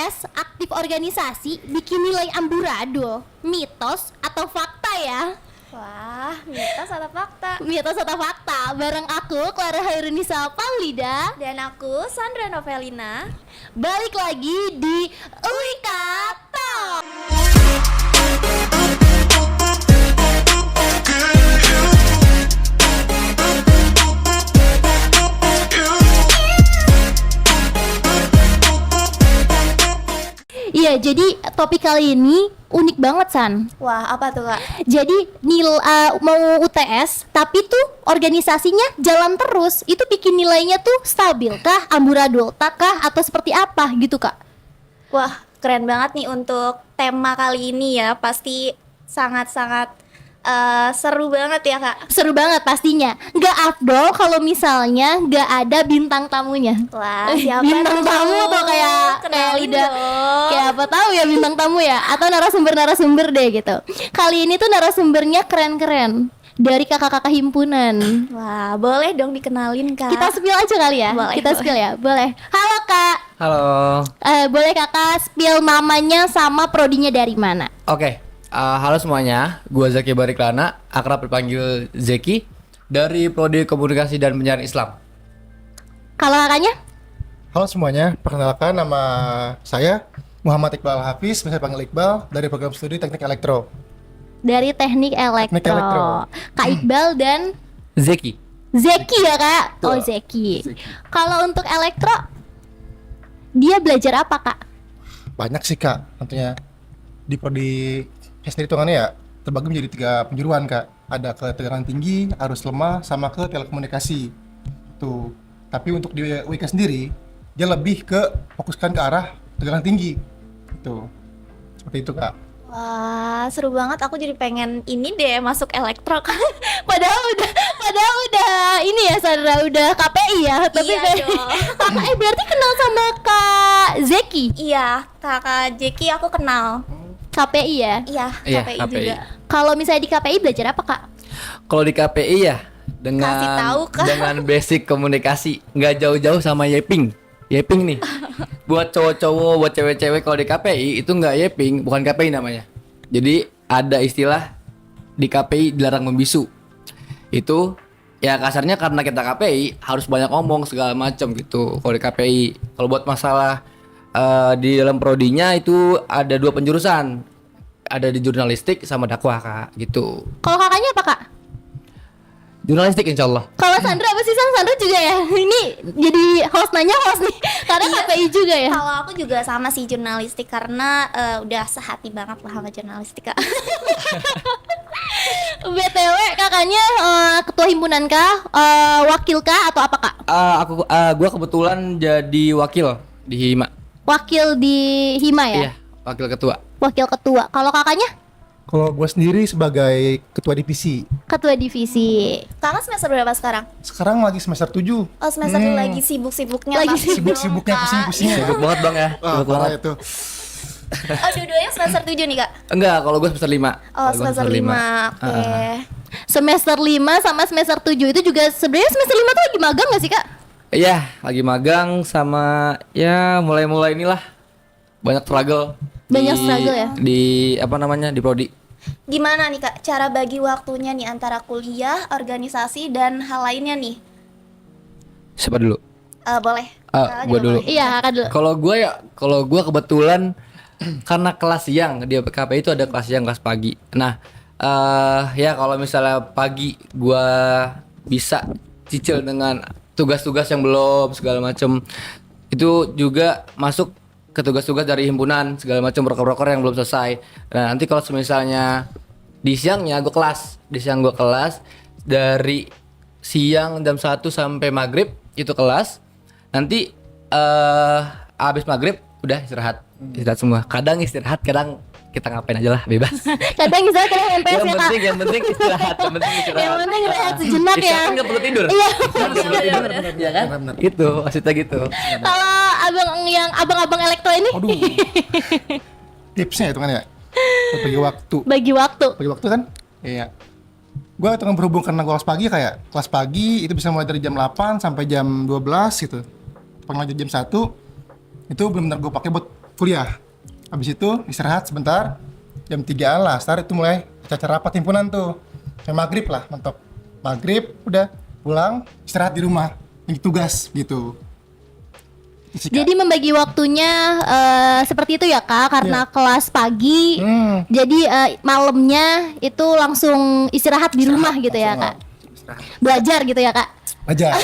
UTS aktif organisasi bikin nilai amburadul, mitos atau fakta ya? Wah, mitos atau fakta? Mitos atau fakta, bareng aku Clara Hairunisa Paulida Dan aku Sandra Novelina. balik lagi di Wika Talk. Iya, jadi topik kali ini unik banget, San. Wah, apa tuh Kak? Jadi mau UTS, tapi tuh organisasinya jalan terus. Itu bikin nilainya tuh stabil kah, amburadul kah, atau seperti apa gitu, Kak? Wah, keren banget nih untuk tema kali ini ya. Pasti sangat-sangat seru banget ya Kak. Seru banget pastinya. Nggak afdol kalau misalnya nggak ada bintang tamunya. Wah, siapa Bintang tuh? tamu tuh kayak Kenalin udah dong. kayak apa tahu ya bintang tamu ya, atau narasumber deh gitu. Kali ini tuh narasumbernya keren-keren dari kakak-kakak himpunan. Wah, boleh dong dikenalin Kak. Kita spill aja kali ya. Boleh, Kita boleh. spill ya. Boleh. Halo Kak. Halo. Boleh Kakak spill namanya sama prodinya dari mana? Oke. Halo semuanya. Gua Zaki Bariklana, akrab dipanggil Zeki, dari Prodi Komunikasi dan Penyiaran Islam. Kalau kakaknya? Halo semuanya, perkenalkan nama saya Muhammad Iqbal Hafiz, biasa panggil Iqbal, dari program studi Teknik Elektro. Dari Teknik Elektro. Teknik Elektro. Kak Iqbal dan Zeki. Zeki ya Kak? Oh Betul. Zeki. Kalau untuk elektro, dia belajar apa Kak? Banyak sih Kak, tentunya di prodi saya sendiri hitungannya ya terbagi menjadi 3 penjuruan Kak. Ada ke tegangan tinggi, arus lemah, sama ke telekomunikasi. Tuh. Tapi untuk di WIK sendiri, dia lebih ke fokuskan ke arah tegangan tinggi. Itu. Seperti itu Kak. Wah, seru banget. Aku jadi pengen ini deh masuk elektro Kak. Padahal udah ini ya Sandra, udah KPI ya. Tapi Iya dong. Kakak berarti kenal sama Kak Zeki? Iya, Kakak Jeki aku kenal. KPI ya? Iya, Iya, KPI KPI. juga. Kalau misalnya di KPI belajar apa Kak? Kalau di KPI ya Kasih tahu, Kak. dengan basic komunikasi, nggak jauh-jauh sama Yeping. Yeping nih. Buat cowok-cowok, buat cewek-cewek kalau di KPI itu nggak Yeping, bukan KPI namanya. Jadi ada istilah di KPI dilarang membisu. Itu ya kasarnya karena kita KPI harus banyak ngomong segala macam gitu. Kalau di KPI, kalau buat masalah di dalam prodinya itu ada 2 penjurusan, ada di jurnalistik sama dakwah Kak gitu. Kalau kakaknya apa Kak? Jurnalistik insya Allah. Kalau Sandra apa sih San? Sandra juga ya? Ini jadi host nih karena Iya. KPI juga ya? Kalau aku juga sama sih jurnalistik karena udah sehati banget lah sama jurnalistik Kak. BTW kakaknya ketua himpunan kah? Wakil kah? Atau apa Kak? Gua kebetulan jadi wakil di Hima. Wakil di Hima ya? Iya, wakil ketua. Wakil ketua. Kalau kakaknya? Kalau gue sendiri sebagai ketua divisi, Ketua divisi. Kakak semester berapa sekarang? sekarang lagi semester 7. Oh, semester lagi sibuk-sibuknya Lagi pasti dong, Sibuk-sibuknya, Kak. pusing-pusingnya. Sibuk banget bang ya. Wah, Sibuk parah banget. itu. Oh, dua-duanya semester 7 nih Kak? Enggak, kalau gue semester 5. Oh, semester 5. Oke. Semester 5 sama semester 7 itu juga sebenarnya semester 5 tuh lagi magang gak sih Kak? Iya, lagi magang sama ya mulai-mulai inilah banyak struggle. Banyak struggle ya? Di apa namanya? Di prodi. Gimana nih Kak cara bagi waktunya nih antara kuliah, organisasi dan hal lainnya nih? Siapa dulu? Boleh. Kakak Gua juga dulu. boleh. Iya kakak dulu. Kalau gue kebetulan karena kelas siang di KPI itu ada kelas siang, kelas pagi. Nah, ya kalau misalnya pagi gue bisa cicil dengan tugas-tugas yang belum segala macem, itu juga masuk ke tugas-tugas dari himpunan segala macam, broker-broker yang belum selesai. Nah, nanti kalau misalnya di siangnya gue kelas, dari siang jam 1 sampai maghrib itu kelas. Nanti abis maghrib udah istirahat semua. Kadang istirahat, kadang kita ngapain aja lah, bebas. Kadang misalnya kadang MPS yang ya Kak. penting istirahat, Yang penting rehat sejenak ya. Istirahat nggak perlu tidur. Iya. Istirahat nggak perlu tidur, ya kan? Benar-benar. Gitu, maksudnya gitu. Kalau abang-abang elektro ini Aduh. Tipsnya itu kan ya. Buat bagi waktu. bagi waktu. Bagi waktu kan? Iya. Gue tengah berhubung karena gue kelas pagi kayak kelas pagi itu bisa mulai dari jam 8 sampai jam 12 gitu. Pengajar jam 1 itu benar-benar gue pakai buat kuliah. Habis itu istirahat sebentar, jam 3 lah, start itu mulai acara rapat himpunan tuh. Sampai maghrib lah, mentok. Maghrib, udah pulang, istirahat di rumah, ini tugas gitu. Itu sih, Kak. Jadi membagi waktunya seperti itu ya Kak, karena kelas pagi, jadi malamnya itu langsung istirahat di rumah gitu ya Kak. Belajar gitu ya Kak. Aja.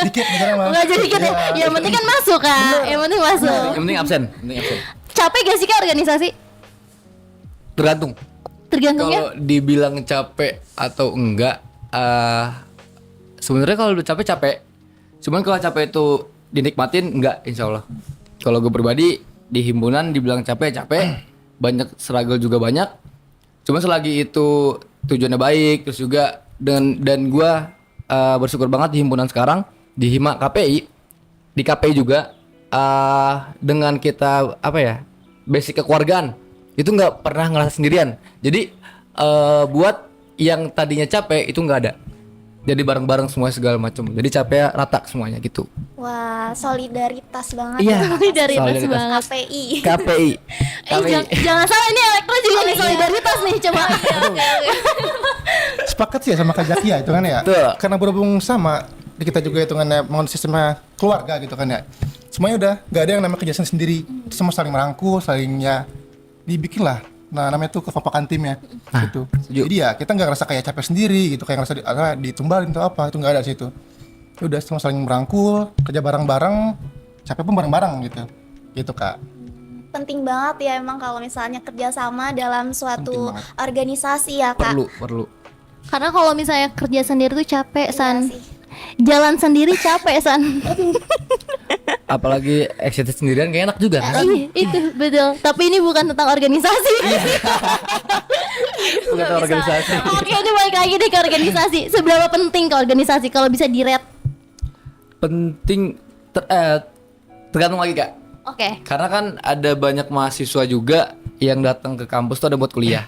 Dikit beneran mah. Belajar dikit ya. Yang penting kan masuk Kak. Yang penting masuk. Yang penting absen, Capek gak sih Kak organisasi? Tergantung. Tergantungnya. Kalau dibilang capek atau enggak, sebenarnya kalau udah capek. Cuman kalau capek itu dinikmatin enggak, insya Allah. Kalau gue pribadi di himpunan dibilang capek, banyak struggle juga banyak. Cuman selagi itu tujuannya baik, terus juga dan gue bersyukur banget di himpunan sekarang di Hima KPI, di KPI juga dengan kita basic kekeluargaan itu nggak pernah ngerasa sendirian. Jadi buat yang tadinya capek itu nggak ada. Jadi bareng-bareng semua segala macam. Jadi capek rata semuanya gitu. Wah, solidaritas banget. Iya, ya, solidaritas banget. KPI. KPI. Jangan salah ini elektro juga nih solidaritas nih coba. Sepakat sih ya sama Kak Jaki ya itu kan ya. Betul. Karena berhubung sama di kita juga hitungannya bangun sistemnya keluarga gitu kan ya. Semuanya udah nggak ada yang namanya kerjasama sendiri. Semua saling merangkul, saling ya dibikin lah. Nah namanya tuh kekompakan tim ya gitu. setuju. Jadi ya kita nggak ngerasa kayak capek sendiri gitu, kayak ngerasa ditumbalin atau apa, itu nggak ada situ. Ya udah semua saling merangkul, kerja bareng-bareng, capek pun bareng-bareng gitu. Gitu Kak. Penting banget ya emang kalau misalnya kerjasama dalam Penting suatu banget. organisasi ya Kak. Perlu. Karena kalau misalnya kerja sendiri tuh capek San. Iya sih. Jalan sendiri capek San. Apalagi excited sendirian gak enak juga kan? Iya, itu betul. Tapi ini bukan tentang organisasi. Bukan organisasi. Oke, ini balik lagi deh ke organisasi. Seberapa penting ke organisasi kalau bisa di-rate? Penting tergantung lagi Kak. Oke. Karena kan ada banyak mahasiswa juga yang datang ke kampus tuh ada buat kuliah.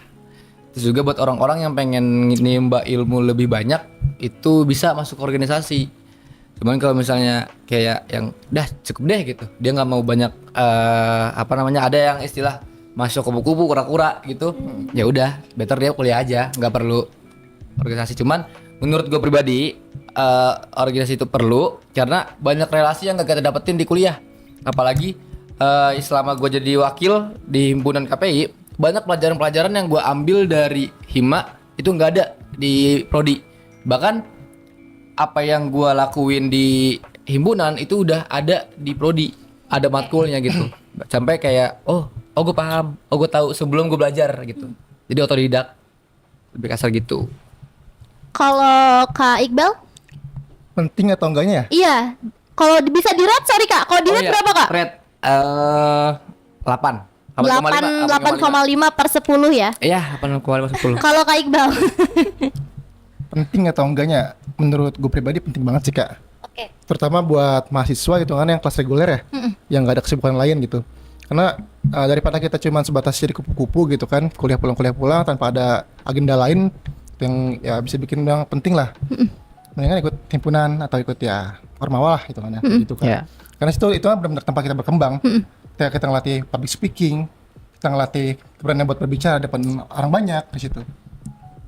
Terus juga buat orang-orang yang pengen nimba ilmu lebih banyak itu bisa masuk organisasi. Cuman kalau misalnya kayak yang dah cukup deh gitu, dia nggak mau banyak ada yang istilah masuk kupu-kupu kura-kura gitu. Ya udah, better dia kuliah aja, nggak perlu organisasi. Cuman menurut gue pribadi organisasi itu perlu karena banyak relasi yang gak kita dapetin di kuliah. Apalagi selama gue jadi wakil di himpunan KPI, banyak pelajaran-pelajaran yang gue ambil dari Hima itu nggak ada di prodi. Bahkan apa yang gue lakuin di himpunan itu udah ada di prodi, ada matkulnya gitu. Sampai kayak oh gue paham, gue tahu sebelum gue belajar gitu. Jadi otodidak, lebih kasar gitu. Kalau Kak Iqbal? Penting atau enggaknya ya? Iya. Kalau bisa di-rate, sorry Kak. Kalau di-rate berapa Kak? Red 8 8,5 per 10 ya. Iya, 8,5 10. Kalau Kak Iqbal? Penting atau enggaknya? Menurut gue pribadi penting banget sih Kak. Oke. Terutama buat mahasiswa gitu kan yang kelas reguler ya, yang nggak ada kesibukan lain gitu. Karena daripada kita cuma sebatas jadi kupu-kupu gitu kan, kuliah pulang tanpa ada agenda lain yang ya bisa bikin yang penting lah. Mendingan ikut himpunan atau ikut ya ormawa lah gitu kan ya, gitu kan. Yeah. Karena itu kan benar-benar tempat kita berkembang. Kita ngelatih public speaking, kita ngelatih keberanian buat berbicara depan orang banyak di situ.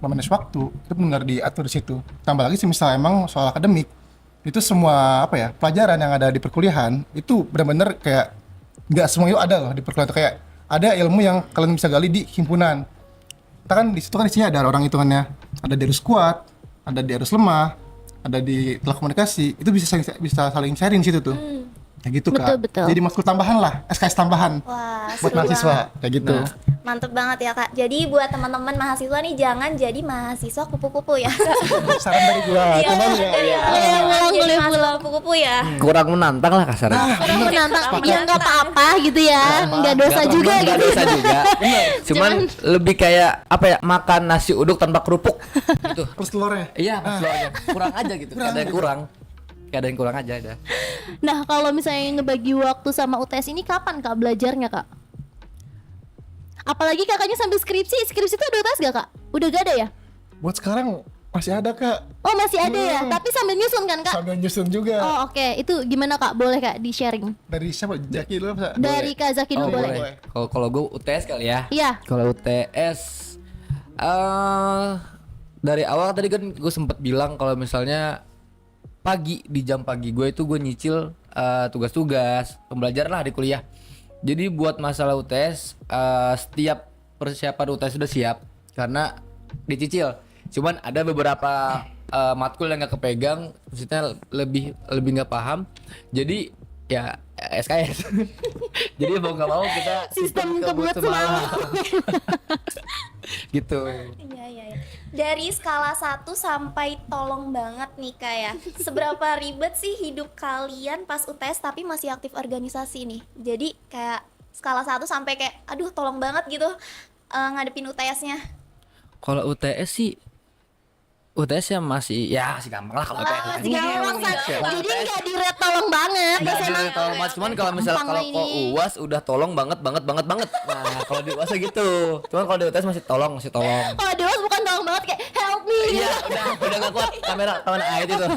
Memanage waktu itu benar diatur di situ. Tambah lagi semisal emang soal akademik itu semua pelajaran yang ada di perkuliahan itu benar-benar kayak nggak semua itu ada loh di perkuliahan. Kayak ada ilmu yang kalian bisa gali di himpunan. Kita kan di situ kan isinya ada orang hitungannya, ada di arus kuat, ada di arus lemah, ada di telekomunikasi, itu bisa saling sharing situ tuh. Kayak gitu Kak. Betul. Jadi matkul tambahan lah, SKS tambahan Wah, buat seru mahasiswa kayak gitu. Nah. Mantep banget ya Kak. Jadi buat teman-teman mahasiswa nih jangan jadi mahasiswa kupu-kupu ya. Saran dari gua, teman ya. Jadi mahasiswa kupu-kupu ya. Kurang menantang lah kasarnya. Orang menantang, ya nggak apa-apa gitu ya, nggak dosa juga Nggak gitu. dosa juga. Cuman lebih kayak makan nasi uduk tanpa kerupuk gitu. Terus telurnya. Iya, maksudnya kurang aja gitu. Kayak ada yang kurang aja ada. Nah kalau misalnya ngebagi waktu sama UTS ini kapan Kak belajarnya Kak? Apalagi kakaknya sambil skripsi itu ada UTS gak Kak? Udah gak ada ya? Buat sekarang Masih ada Kak, Oh masih ada ya, tapi sambil nyusun kan kak? sambil nyusun juga. Oh oke, itu gimana kak? Boleh kak di sharing? Dari siapa? Jaki dulu Kak? Dari Kak Zaki Oh, dulu boleh? boleh. Kalau gue UTS kali ya. Iya. Kalau UTS dari awal tadi kan gue sempet bilang kalau misalnya pagi, di jam pagi gue itu gue nyicil tugas-tugas pembelajaran lah di kuliah. Jadi buat masalah UTS setiap persiapan UTS sudah siap karena dicicil. Cuman ada beberapa matkul yang nggak kepegang, maksudnya lebih nggak paham. Jadi ya SKS. Jadi mau nggak mau kita Sistem kebut kebut semalam. Gitu. Iya. Dari skala 1 sampai tolong banget nih Kak ya. Seberapa ribet sih hidup kalian pas UTS tapi masih aktif organisasi nih? Jadi kayak skala 1 sampai kayak aduh tolong banget gitu ngadepin UTS-nya. Kalau UTS sih UTS ya masih gampang lah kalau UTS. Masih gampang San. Jadi nggak di rate tolong banget. Nggak Pas emang ada tolong banget, cuman kalau misalnya gampang kalau lah ini. UAS udah tolong banget. Nah, kalau di UAS gitu. Cuman kalau di UTS masih tolong. Kalau Dewas bukan tolong banget kayak help me. Iya, udah enggak kuat kamera itu tuh.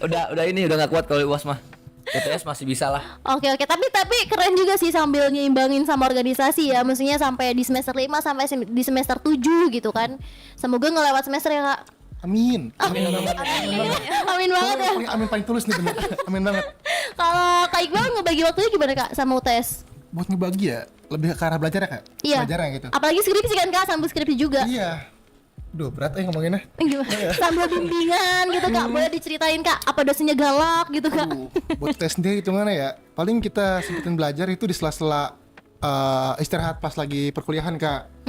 udah enggak kuat kalau di UAS mah. UTS masih bisa lah. Oke, tapi keren juga sih sambil nyimbangin sama organisasi ya. Maksudnya sampai di semester 5 sampai di semester 7 gitu kan. Semoga ngelewat semester ya kak. Amin. Amin banget ya. Paling tulus nih bener. Amin banget. Kalau Kak Iqbal ngebagi waktunya gimana kak sama UTS? Buat ngebagi ya, lebih ke arah belajar ya Kak? Iya. Belajar gitu. Apalagi skripsi kan kak, sambil skripsi juga. Iya. Duh, berat ngomonginnya. Gimana? Sambil bimbingan gitu kak, boleh diceritain kak apa dosennya galak gitu kak? Buat tes sendiri itu mana ya? Paling kita sempetin belajar itu di sela-sela istirahat pas lagi perkuliahan Kak.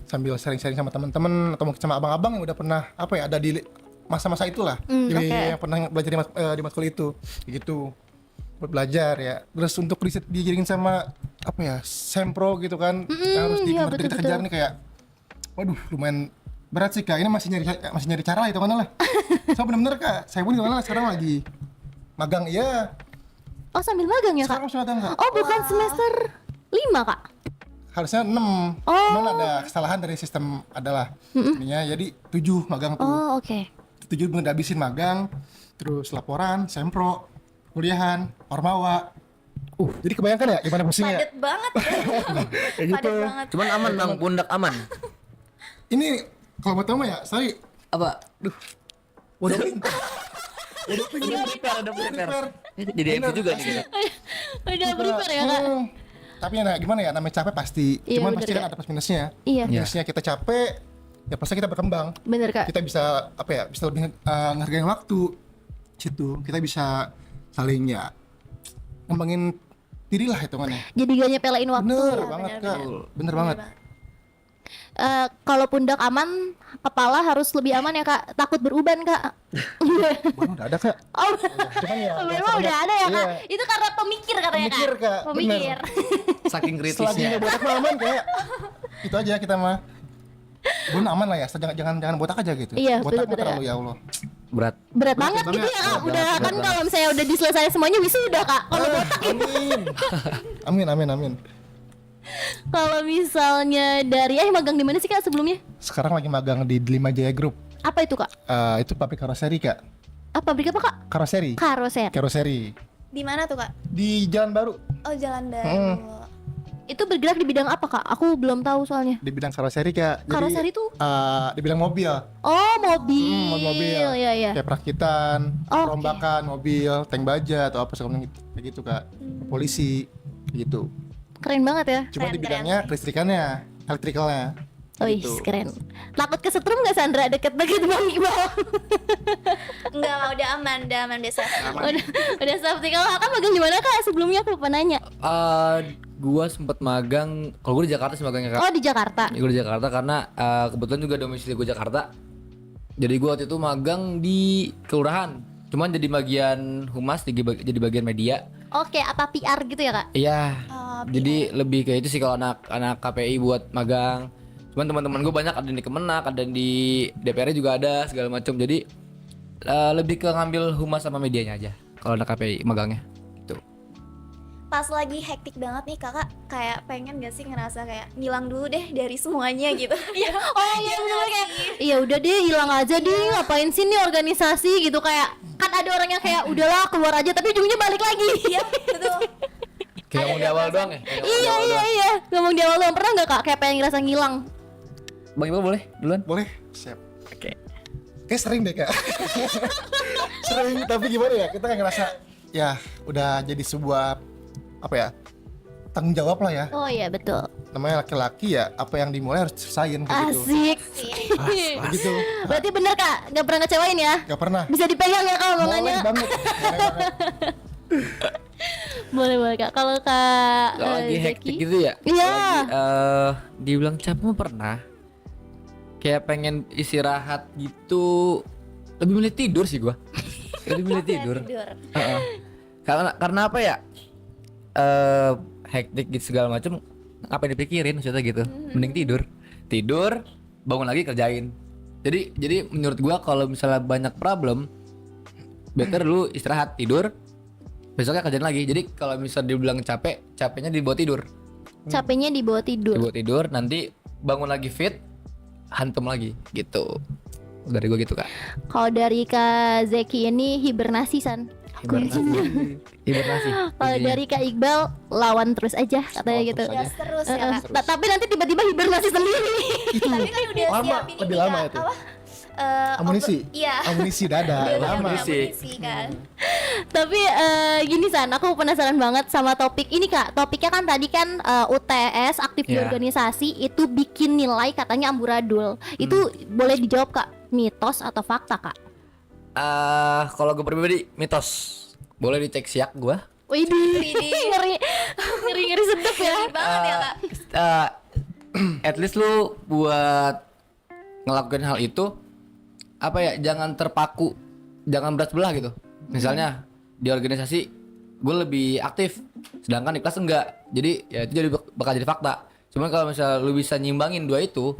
Sambil sharing-sharing sama teman-teman atau mungkin sama abang-abang yang udah pernah ada di masa-masa itulah. Jadi yang pernah belajar di matkul itu. Gitu. Buat belajar ya. Terus untuk riset dijaringin sama sempro gitu kan. Yang harus iya, kita kejar nih kayak waduh, lumayan berat sih Kak. Ini masih nyari cara lah itu mana lah. So bener-bener Kak, saya pun gimana sekarang lagi magang iya. Oh sambil magang ya kak? Sekarang masih magang Kak. Oh bukan semester 5 kak? Harusnya 6. Cuman ada kesalahan dari sistem adalah ininya jadi 7 magang tuh. Oh oke. 7 bener habisin magang, terus laporan, sempro, kuliahan, ormawa. Jadi kebayangkan ya gimana pusingnya? Padet banget ya. Kayak gitu. Padet banget. Cuman aman Bang, pundak aman. Ini kalau buat tamu ya, saya Apa? udah Prepare. Jadi MC juga nih kita. Udah prepare ya kak? Tapi ya gimana ya, namanya capek pasti. Iya, Cuman bener, pasti kan Kak. ada plus minusnya. Iya. Minusnya kita capek, ya pasti kita berkembang. Bener kak. Kita bisa bisa lebih ngehargain waktu situ. Kita bisa saling ngembangin diri lah hitungannya. Jadi gak nyepelain waktu. Bener Ya, banget bener, Kak, bener banget. Kalau pundak aman, kepala harus lebih aman ya kak. Takut beruban kak. Wah, udah ada Kak. Oh, Cuman ya, memang udah ada ya kak. Iya. Itu karena pemikir katanya Pemikir, Kak. Pemikir. Saking Selagi kritisnya. nggak botak mah aman kayak itu aja kita mah. Bun aman lah ya, jangan botak aja gitu. Iya, Botak mah bener-bener. terlalu ya Allah. Berat. Berat banget gitu ya kak. Udah kan kalau misalnya udah diselesaikan semuanya wisuda kak. Kalau botak Amin. Kalau misalnya dari magang di mana sih kak sebelumnya? Sekarang lagi magang di Delima Jaya Group. Apa itu kak? Itu pabrik karoseri Kak. Pabrik apa kak? Karoseri. Karoseri. Di mana tuh Kak? Di Jalan Baru. Oh Jalan Baru. Itu bergerak di bidang apa kak? Aku belum tahu soalnya. Di bidang karoseri Kak. Jadi, Karoseri tuh? di bidang mobil. Oh mobil. Mobil. Iya. Kayak perakitan, Oh, perombakan mobil, tank baja atau apa segala gitu. Kayak gitu Kak. Polisi gitu. Keren banget ya. Cuma di Keren. bidangnya kelistrikannya, elektrikalnya. Wih, Gitu. keren. Takut kesetrum nggak Sandra deket-deket Bang Iqbal? Enggak, udah aman biasa. udah safety. Kalau Kakak magang di mana kak? Sebelumnya aku lupa nanya. Gua sempet magang, kalau gue di Jakarta sih magangnya Kak. Oh di Jakarta. Gue di Jakarta karena kebetulan juga domisili gue Jakarta. Jadi gue waktu itu magang di kelurahan. Cuman jadi bagian humas, jadi bagian media. Oke, apa PR gitu ya kak? Iya. Jadi lebih kayak itu sih kalau anak KPI buat magang. Cuman teman-teman gue banyak ada di Kemenak, ada di DPR juga ada segala macam. Jadi lebih ke ngambil humas sama medianya aja. Kalau anak KPI magangnya. Gitu. pas lagi hektik banget nih kakak, kayak pengen gak sih ngerasa kayak ngilang dulu deh dari semuanya gitu? Iya. Oh iya bener kayak iya udah deh hilang aja deh ngapain sih nih organisasi gitu kayak kan ada orang yang kayak udahlah keluar aja tapi ujungnya balik lagi. Iya betul. Kayak ngomong di awal doang ya. Kayak ngomong di Iya awal iya doang. iya ngomong di awal doang pernah nggak kak kayak pengen ngerasa ngilang? Bang Iqbal boleh duluan? Boleh? Siap. Oke. Kayak sering deh kak. Sering, tapi gimana ya? Kita kayak ngerasa ya udah jadi sebuah apa ya? Tanggung jawab lah ya. Oh iya betul. Namanya laki-laki ya, apa yang dimulai harus diselesain kayak gitu. Asik. Gitu. Berarti bener kak nggak pernah ngecewain ya? Gak pernah. Bisa dipegang ya kak Boleh omongannya? banget. Boleh banget. Boleh boleh kak. Kalau kak Kalau lagi Zeki? hektik gitu ya. Iya. Lagi dibilang capek mah pernah. Kayak pengen istirahat gitu. Lebih milih tidur sih gua. Lebih milih tidur. Heeh. Karena apa ya? Hektik gitu segala macam ngapain dipikirin maksudnya gitu. Mending tidur, bangun lagi kerjain. Jadi menurut gua kalau misalnya banyak problem, better lu istirahat, tidur, besoknya kerjain lagi. Jadi kalau misalnya dibilang capeknya dibawa tidur. Capeknya dibawa tidur. Dibawa tidur, nanti bangun lagi fit, hantum lagi gitu. Dari gua gitu kak. Kalau dari kak Zeki ini hibernasi san. Hibernasi. Kalau dari kak Iqbal lawan terus aja katanya Lawan gitu. terus aja. Gas terus ya kan. Tapi nanti tiba-tiba hibernasi sendiri. Tapi kan udah Lama, siapin lebih ini lama Kak, itu. apa? Amunisi. Iya. Amunisi dada. Udah Lama. nyiapin amunisi kan. Tapi gini san, aku penasaran banget sama topik ini kak. Topiknya kan tadi kan UTS aktif di Iya. organisasi itu bikin nilai katanya amburadul. Itu boleh dijawab kak, mitos atau fakta kak? Kalau gue pribadi mitos. Boleh dicek siak gue. Widih, Widih. ngeri sedap ya. Banget ya kak. At least lu buat ngelakuin hal itu apa ya, jangan terpaku, jangan berat sebelah gitu. Misalnya di organisasi gue lebih aktif, sedangkan di kelas enggak. Jadi ya itu jadi bakal jadi fakta. Cuman kalau misalnya lu bisa nyimbangin dua itu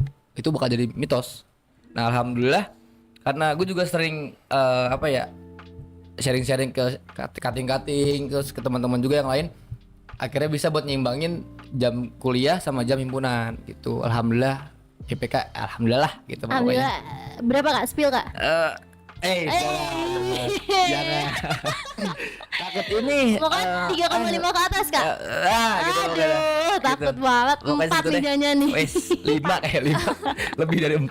bakal jadi mitos. Nah alhamdulillah karena gue juga sering apa ya, sharing-sharing ke kating-kating terus ke teman-teman juga yang lain, akhirnya bisa buat nyimbangin jam kuliah sama jam himpunan gitu. Alhamdulillah IPK alhamdulillah gitu pokoknya. Alhamdulillah. Berapa kak spill kak? Jangan takut ini Pokoknya 3,5 ke atas kak. gitu Aduh, pokoknya. takut Gitu. banget. Pokoknya 4 situ deh. lidahnya nih. Wes 5 lebih dari 4.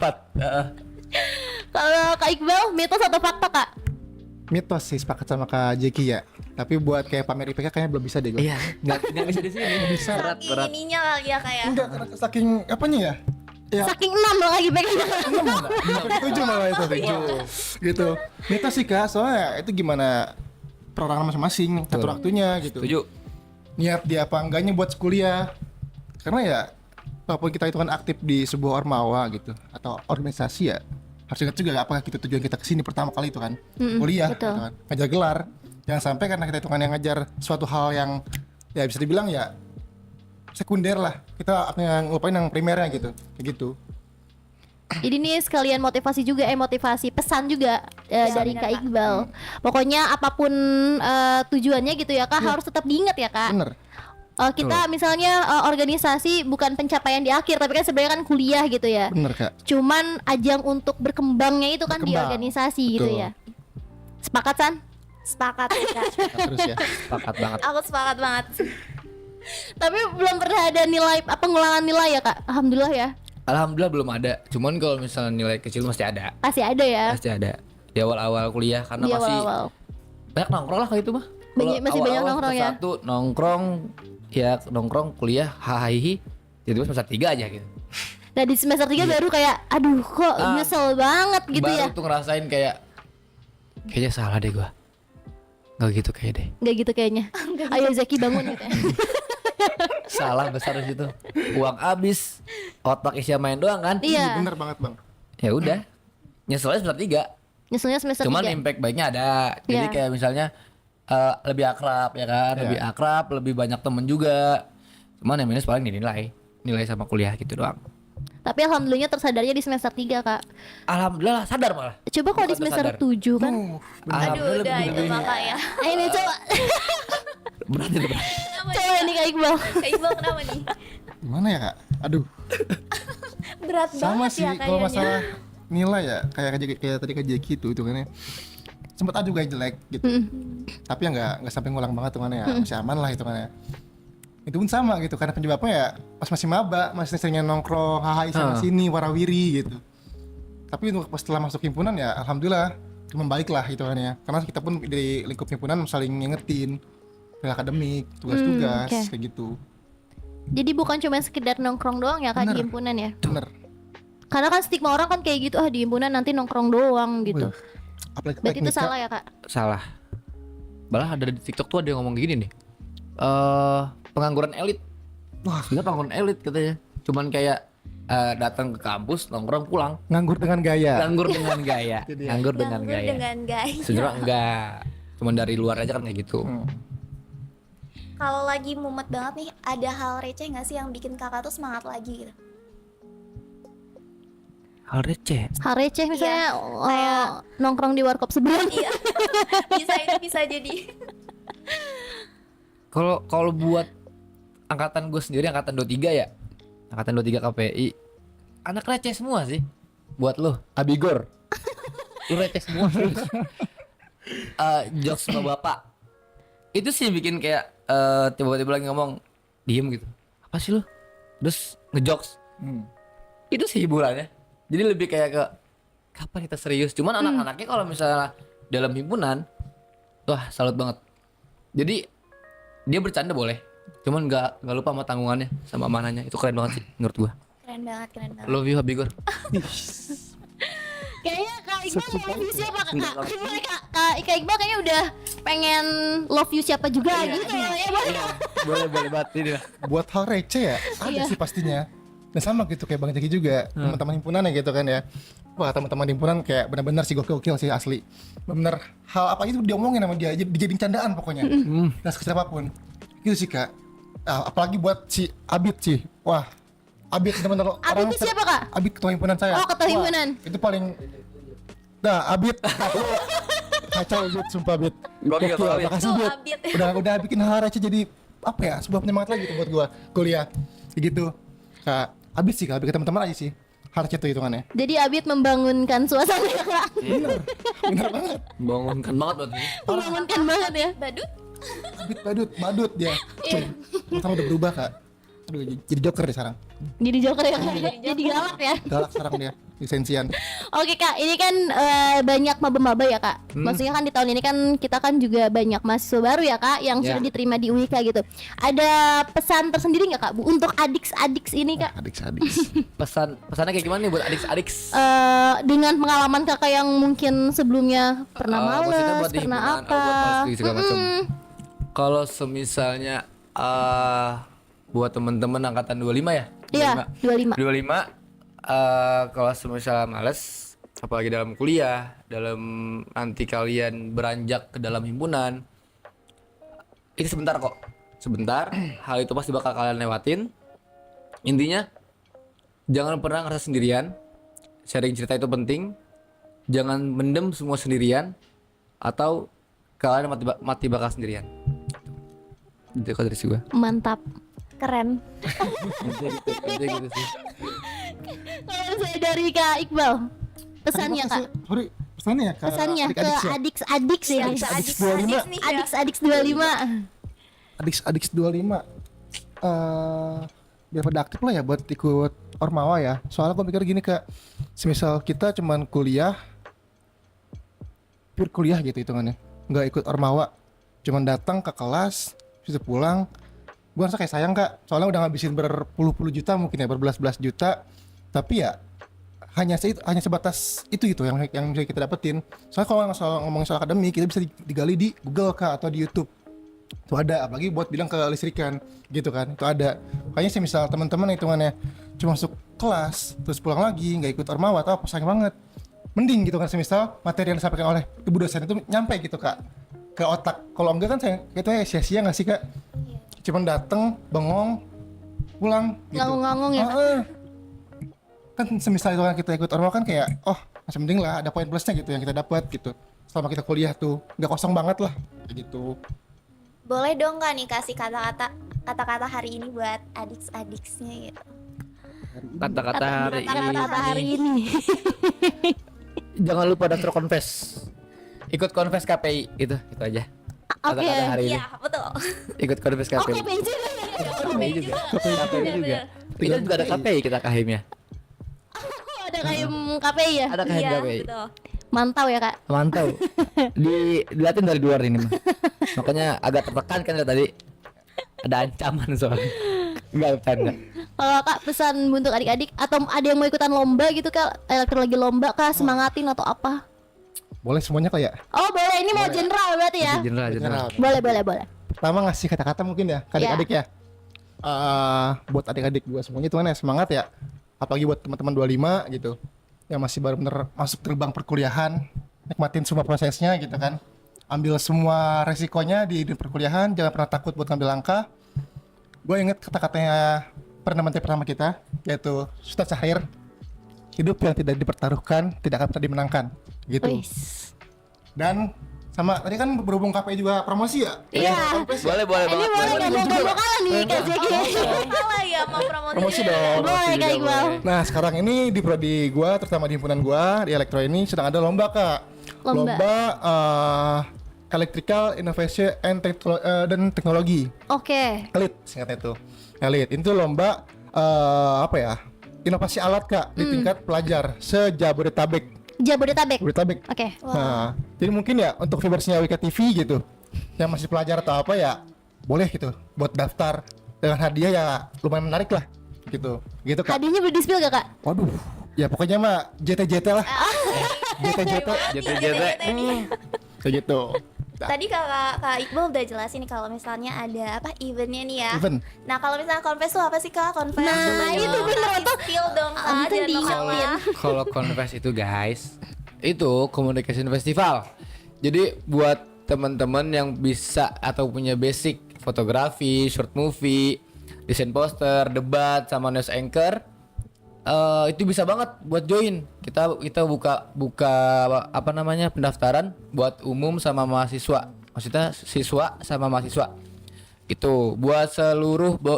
Kalau kak Iqbal, mitos atau fakta kak? Mitos sih, sepakat sama Kak Jeki ya. Tapi buat kayak pamer IPK kayaknya belum bisa deh gue. Iya, nggak bisa di sini. Bisa. Berat. Ininya kali ya kayak. Enggak, karena saking apanya ya? Ya, Saking 6 loh lagi pegang. 7 malah itu. Gitu. Mitos sih Kak, soalnya itu gimana perorangan masing-masing, atur waktunya gitu. Setuju. Niat dia apa enggaknya buat kuliah. Karena ya walaupun kita itu kan aktif di sebuah ormawa gitu atau organisasi ya, harus ingat juga apakah kita tujuan kita kesini pertama kali itu kan kuliah betul. gitu kan, ngajar gelar. Jangan sampai karena kita itu kan yang ngajar suatu hal yang ya bisa dibilang ya sekunder lah, kita akan ngelupain yang primernya gitu, kayak gitu. Jadi nih sekalian motivasi juga, motivasi pesan juga dari bener, Kak Kak. Iqbal. Pokoknya apapun tujuannya gitu ya Kak, harus tetap diingat ya Kak. Bener. Kita misalnya organisasi bukan pencapaian di akhir, tapi kan sebenarnya kan kuliah gitu ya. Bener Kak. Cuman ajang untuk berkembangnya itu kan di Berkembang. organisasi gitu Betul. ya. Sepakat San? Sepakat sih kak. Terus ya. Sepakat banget. Aku sepakat banget. Tapi belum pernah ada nilai pengulangan nilai ya Kak? Alhamdulillah ya. Alhamdulillah belum ada. Cuman kalau misalnya nilai kecil pasti ada. Pasti ada ya. Pasti ada. Di awal-awal kuliah karena Di masih awal-awal. banyak nongkrong lah kayak itu mah. Masih banyak nongkrong ya? Satu nongkrong, ya nongkrong kuliah hahihi. Jadi semester 3 aja gitu. Nah di semester 3 baru kayak aduh kok nyesel banget gitu Baru ya. tuh ngerasain kayaknya salah deh gua. Nggak gitu kayak deh. Nggak gitu kayaknya. Ayo Zaki bangun gitu ya. Salah besar di situ. Uang habis, otak isi main doang kan? Iya. Bener banget Bang. Ya udah. Nyeselnya semester 3. Nyeselnya semester Cuman 3. impact baiknya ada. Jadi Iya. kayak misalnya lebih akrab ya kan, lebih akrab, lebih banyak temen juga. Cuman yang minus paling di nilai sama kuliah gitu doang. Tapi alhamdulillahnya tersadarnya di semester 3 Kak. Alhamdulillah sadar malah. Coba kalau di Bukan semester tersadar. 7 kan. Aduh Alhamdulillah udah lebih itu mah kak ya. Ini coba. berat itu berat. kenapa Coba nih Kak Iqbal. Kak Iqbal kenapa nih? Gimana ya kak? Aduh, Berat sama banget sih ya kalau kayaknya. masalah nilai ya, kayak tadi Kak Jeki itu kan ya. Sempat ada juga yang jelek gitu. Tapi ya nggak sampai ngulang banget tuh kan ya, masih aman lah itu kan ya. Itu pun sama gitu, karena penyebabnya ya pas masih maba, masih seringnya nongkrong, hahaha sana sini, warawiri gitu. Tapi untuk setelah masuk himpunan ya alhamdulillah membaik lah gitu kan ya. Karena kita pun di lingkup himpunan saling ngingetin soal akademik, tugas-tugas oke. kayak gitu. Jadi bukan cuma sekedar nongkrong doang ya Kak di Bener. himpunan ya. Bener. Karena kan stigma orang kan kayak gitu, di himpunan nanti nongkrong doang gitu. Wih, apalagi Berarti itu teknika. salah ya Kak? Salah. Malah ada di TikTok tuh ada yang ngomong gini nih. Pengangguran elit. Wah, sebenarnya pengangguran elit katanya. Cuman kayak datang ke kampus, nongkrong, pulang. Nganggur dengan gaya. Nganggur dengan gaya. Nganggur dengan Nganggur gaya. dengan gaya. Sebenarnya enggak. Cuman dari luar aja kan kayak gitu. Kalau lagi mumet banget nih, ada hal receh nggak sih yang bikin kakak tuh semangat lagi gitu? Hal receh. Hal receh misalnya kayak- nongkrong di warkop sebelah. Iya, itu bisa jadi. Kalau buat angkatan gue sendiri, angkatan 23 ya. Angkatan 23 KPI. Anak receh semua sih. Buat lo, Abigor. lu receh semua. Jokes sama bapak. Itu sih bikin kayak tiba-tiba lagi ngomong diem gitu. Apa sih lu? Terus ngejokes. Itu sih hiburannya. Jadi lebih kayak ke kapan kita serius. Cuman anak-anaknya kalau misalnya dalam himpunan, wah salut banget. Jadi dia bercanda boleh. Cuman nggak lupa sama tanggungannya, sama amanahnya. Itu keren banget sih menurut gua. Keren banget. Love you Habigor. Kayaknya Kak Iqbal mau love you siapa Kak? Gimana Kak Iqbal kayaknya udah pengen love you siapa juga gitu ya. boleh banget ini. Buat hal receh ya ada Iya. sih pastinya. Dan sama gitu kayak Bang Jaki juga, teman-teman himpunan ya gitu kan ya. Wah, teman-teman himpunan kayak benar-benar sih gokil sih asli. Benar hal apa itu diomongin sama dia, dijadiin candaan pokoknya. Dan sekecil apapun. Itu sih Kak. Apalagi buat si Abid sih. Wah, Abid teman-teman Abid itu siapa, Kak? Abid ketua himpunan saya. Oh, ketua Wah, himpunan. itu paling Abid. Kacau Abid, sumpah Abid. Gokil, Abid. Makasih Tuh, Abid. Abid. Udah bikin hal receh jadi apa ya? Sebuah penyemangat lagi tuh buat gua kuliah. Kayak gitu. Kak, Abid sih Kak, lebih ke teman-teman aja sih. Hal receh itu hitungannya. Jadi Abid membangunkan suasana ya Kak. Bener banget. Bangunkan banget buat ini. Membangunkan banget ya. Badut? Abid badut dia. Sekarang udah berubah Kak. Aduh, jadi joker deh sekarang. Jadi joker ya Kak. Jadi galak ya. Galak sekarang dia, lisensian. Oke Kak, ini kan banyak maba-maba ya Kak. Maksudnya kan di tahun ini kan kita kan juga banyak mahasiswa baru ya Kak yang Ya. sudah diterima di UIK gitu. Ada pesan tersendiri nggak Kak Bu untuk adik-adik ini Kak? Adik-adik. Pesannya kayak gimana nih buat adik-adik? Dengan pengalaman kakak yang mungkin sebelumnya pernah Maksudnya males, buat di pernah himpunan, apa? buat males segala macam. Kalau semisalnya buat temen-temen angkatan 25 ya? Iya, 25. 25 kalau semisal males apalagi dalam kuliah, dalam nanti kalian beranjak ke dalam himpunan, itu sebentar kok. Sebentar, hal itu pasti bakal kalian lewatin. Intinya jangan pernah ngerasa sendirian. Sharing cerita itu penting. Jangan mendem semua sendirian atau kalian mati bakal sendirian. Itu kalau dari gua. Mantap. Keren. Intinya gitu sih. Kalau saya dari Kak Iqbal, pesannya Kak. Sorry, pesannya ya Kak. Pesannya ke adik-adik ya? adik-adik sih. Adik-adik 25. nih ya. Adik-adik 25. Adik 25 biar pada aktif lah ya buat ikut Ormawa ya. Soalnya gue mikir gini Kak, semisal kita cuman pure kuliah gitu hitungannya, nggak ikut Ormawa, cuman datang ke kelas, bisa pulang. Gue rasa kayak sayang Kak, soalnya udah ngabisin berpuluh-puluh juta mungkin ya, berbelas-belas juta, tapi ya hanya sebatas itu gitu yang bisa kita dapetin. Soalnya kalau ngomongin soal akademik, kita bisa digali di Google Kak atau di YouTube. Itu ada, apalagi buat bilang ke listrikan gitu kan, itu ada. Makanya sih misal teman-teman hitungannya cuma masuk kelas terus pulang lagi nggak ikut Ormawa atau apa, sayang banget. Mending gitu kan, semisal materi yang disampaikan oleh ibu dosen itu nyampe gitu Kak ke otak. Kalau enggak kan saya itu ya sia-sia nggak sih Kak? Cuman dateng bengong pulang gitu. Nganggung-nganggung ya, Kak? Kan semisal itu kan kita ikut Ormawa kan kayak masih mending lah ada poin plusnya gitu yang kita dapat gitu selama kita kuliah tuh, nggak kosong banget lah kayak gitu. Boleh dong Kak nih kasih kata-kata hari ini buat adik-adiknya gitu. Kata-kata hari Kata-kata hari ini. ini. Jangan lupa daftar Confess. Ikut Confess KPI itu aja. Oke. Kata-kata hari ini. Iya, betul. Ikut Confess Oke, KPI. PJ KPI juga. KPI juga. Bener-bener. Kita juga ada KPI kita kahimnya. ada kayak KPI ya. Ada kahim Iya, KPI. betul. Mantau ya kak. Mantau. Dilihatin dari luar ini mah. Makanya agak tertekan kan tadi. Ada ancaman soalnya. Enggak bercanda. Kalau kak pesan untuk adik-adik atau ada yang mau ikutan lomba gitu kak, lagi lomba kak, semangatin atau apa? Boleh semuanya kak ya? Oh boleh, ini mau general berarti ya? General. Boleh. Pertama ngasih kata-kata mungkin ya ke adik-adik ya. Buat adik-adik gue semuanya itu kan ya semangat ya. Apalagi buat teman-teman 25 gitu yang masih baru bener masuk terbang perkuliahan, nikmatin semua prosesnya gitu kan. Ambil semua resikonya di dunia perkuliahan, jangan pernah takut buat ngambil langkah. Gue inget kata-katanya Perdana Menteri pertama kita, yaitu Ustadz Syahrir, hidup yang tidak dipertaruhkan tidak akan pernah dimenangkan gitu. Wis. Dan sama tadi kan berhubung KPI juga promosi ya. Iya. Boleh Ini banget. boleh nggak mau kalah nih kak Zeki? Salah ya mau Promosi dong. Boleh kak Iqbal. Nah sekarang ini di prodi gua, terutama di himpunan gua di elektro ini sedang ada lomba kak. Lomba. Electrical Innovation dan Teknologi. Oke. Elit singkatnya itu. Elit itu lomba apa ya? Inovasi alat kak di tingkat pelajar se-Jabodetabek. Jabodetabek. Jabodetabek. Oke. Nah, jadi mungkin ya untuk viewersnya Wika TV gitu, yang masih pelajar atau apa ya, boleh gitu buat daftar dengan hadiah ya lumayan menarik lah, gitu kak. Hadiahnya boleh di-spill gak kak? Waduh, ya pokoknya mah JT lah, JT. Kayak gitu. Tadi Kak Iqbal udah jelasin nih kalau misalnya ada apa eventnya nih ya. Event. Nah kalau misalnya Confess tuh apa sih Kak? Confess. Nah, itu bener tuh. Spill dong Kak. Ampun, Jangan diingetin. lupa. Kalau Confess itu guys, itu communication festival. Jadi buat teman-teman yang bisa atau punya basic fotografi, short movie, desain poster, debat sama news anchor, itu bisa banget buat join. Kita buka apa namanya pendaftaran buat umum sama mahasiswa. Maksudnya siswa sama mahasiswa. Itu buat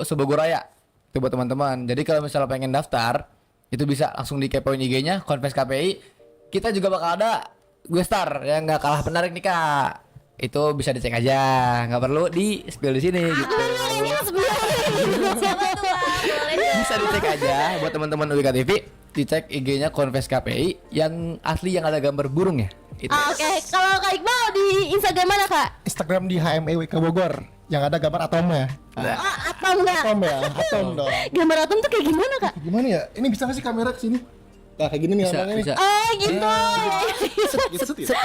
sebogor raya. Itu buat teman-teman. Jadi kalau misalnya pengen daftar, itu bisa langsung dikepoin IG-nya Confess KPI. Kita juga bakal ada gue star yang nggak kalah menarik nih kak. Itu bisa dicek aja, nggak perlu di spill di sini gitu. Siapa tuh Kak? Boleh dong. Bisa dicek aja buat teman-teman Wika TV, dicek IG-nya Confess KPI yang asli yang ada gambar burung ya. Itu. Oke. Kalau kak Iqbal di Instagram mana kak? Instagram di HME Wika Bogor, yang ada gambar atomnya. Atau enggak? Atom ya, atom dong. Gambar atom tuh kayak gimana kak? Gimana ya? Ini bisa nggak sih kamera kesini? Nah kayak gini nih Bisa, lambangnya nih. bisa. Oh gitu. Gitu ya?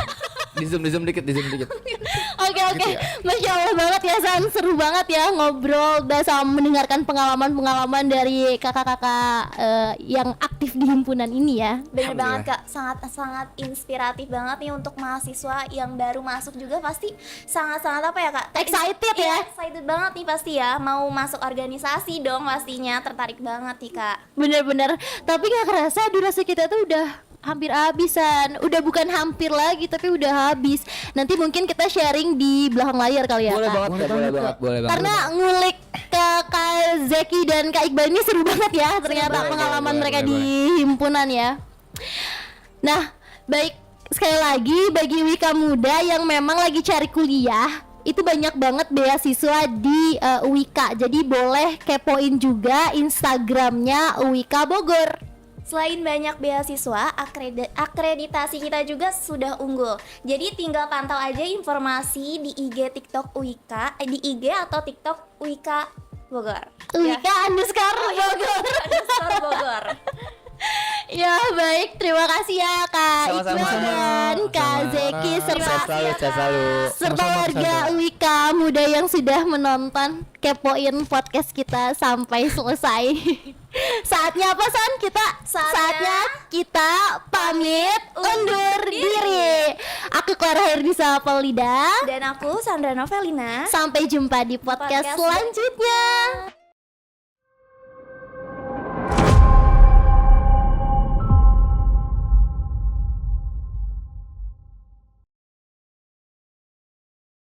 Di zoom dikit. Oke. Gitu ya. Masya Allah banget ya San, seru banget ya ngobrol dan sama mendengarkan pengalaman dari kakak-kakak yang aktif di himpunan ini ya. Bener banget Kak, sangat inspiratif banget nih untuk mahasiswa yang baru masuk juga pasti sangat apa ya Kak? Excited ya? Iya, excited banget nih pasti ya, mau masuk organisasi dong pastinya, tertarik banget nih Kak. Bener-bener. Tapi gak kerasa durasi kita tuh udah hampir habisan. Udah bukan hampir lagi tapi udah habis. Nanti mungkin kita sharing di belakang layar kali ya Boleh Kak? banget, boleh banget. Karena ngulik ke Kak Zeki dan Kak Iqbal ini seru banget ya ternyata Boleh, pengalaman boleh, mereka boleh, di himpunan ya. Nah, baik sekali lagi bagi Wika Muda yang memang lagi cari kuliah, itu banyak banget beasiswa di Wika. Jadi boleh kepoin juga Instagramnya Wika Bogor. Selain banyak beasiswa, akreditasi kita juga sudah unggul. Jadi tinggal pantau aja informasi di IG TikTok Wika, di IG atau TikTok Wika Bogor. Wika underscore Bogor. Underscore Bogor. Ya baik, terima kasih ya Kak Sama-sama. Iqbal dan Kak Sama-sama. Zeki serta Sehat selalu. serta warga Wika Muda yang sudah menonton, kepoin podcast kita sampai selesai. Saatnya apa San? Saatnya kita pamit undur diri. Aku Clara Herdisa Paulida. Dan aku Sandra Novelina. Sampai jumpa di podcast Podcast selanjutnya.